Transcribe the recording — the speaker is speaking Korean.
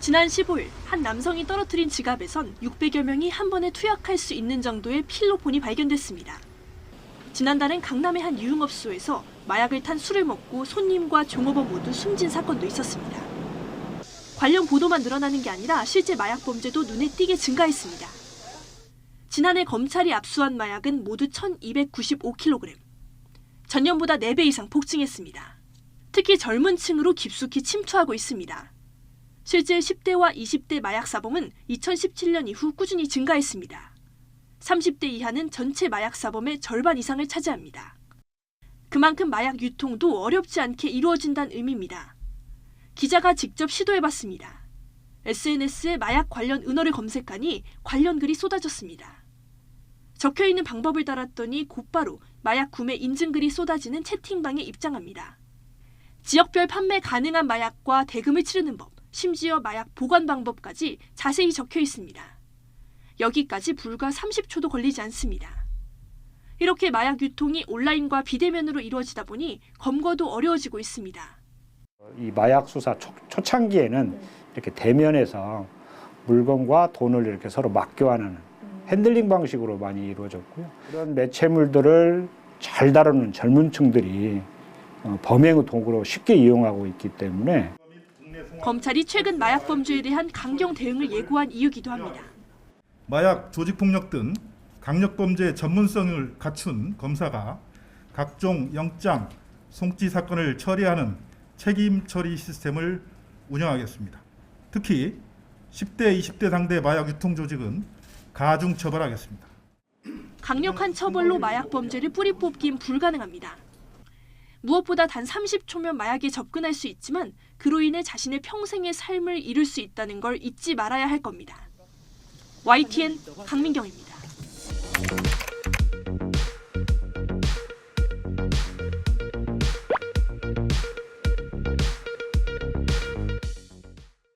지난 15일 한 남성이 떨어뜨린 지갑에선 600여 명이 한 번에 투약할 수 있는 정도의 필로폰이 발견됐습니다. 지난달엔 강남의 한 유흥업소에서 마약을 탄 술을 먹고 손님과 종업원 모두 숨진 사건도 있었습니다. 관련 보도만 늘어나는 게 아니라 실제 마약 범죄도 눈에 띄게 증가했습니다. 지난해 검찰이 압수한 마약은 모두 1,295kg. 전년보다 4배 이상 폭증했습니다. 특히 젊은 층으로 깊숙이 침투하고 있습니다. 실제 10대와 20대 마약 사범은 2017년 이후 꾸준히 증가했습니다. 30대 이하는 전체 마약 사범의 절반 이상을 차지합니다. 그만큼 마약 유통도 어렵지 않게 이루어진다는 의미입니다. 기자가 직접 시도해봤습니다. SNS에 마약 관련 은어를 검색하니 관련 글이 쏟아졌습니다. 적혀있는 방법을 달았더니 곧바로 마약 구매 인증글이 쏟아지는 채팅방에 입장합니다. 지역별 판매 가능한 마약과 대금을 치르는 법, 심지어 마약 보관 방법까지 자세히 적혀 있습니다. 여기까지 불과 30초도 걸리지 않습니다. 이렇게 마약 유통이 온라인과 비대면으로 이루어지다 보니 검거도 어려워지고 있습니다. 이 마약 수사 초창기에는 이렇게 대면에서 물건과 돈을 이렇게 서로 맞교환하는 핸들링 방식으로 많이 이루어졌고요. 이런 매체물들을 잘 다루는 젊은 층들이 범행의 도구로 쉽게 이용하고 있기 때문에 검찰이 최근 마약 범죄에 대한 강경 대응을 예고한 이유기도 합니다. 마약, 조직폭력 등 강력범죄 전문성을 갖춘 검사가 각종 영장, 송치 사건을 처리하는 책임 처리 시스템을 운영하겠습니다. 특히 10대, 20대 상대 마약 유통 조직은 가중 처벌하겠습니다. 강력한 처벌로 마약 범죄를 뿌리 뽑긴 불가능합니다. 무엇보다 단 30초면 마약에 접근할 수 있지만 그로 인해 자신의 평생의 삶을 잃을 수 있다는 걸 잊지 말아야 할 겁니다. YTN 강민경입니다.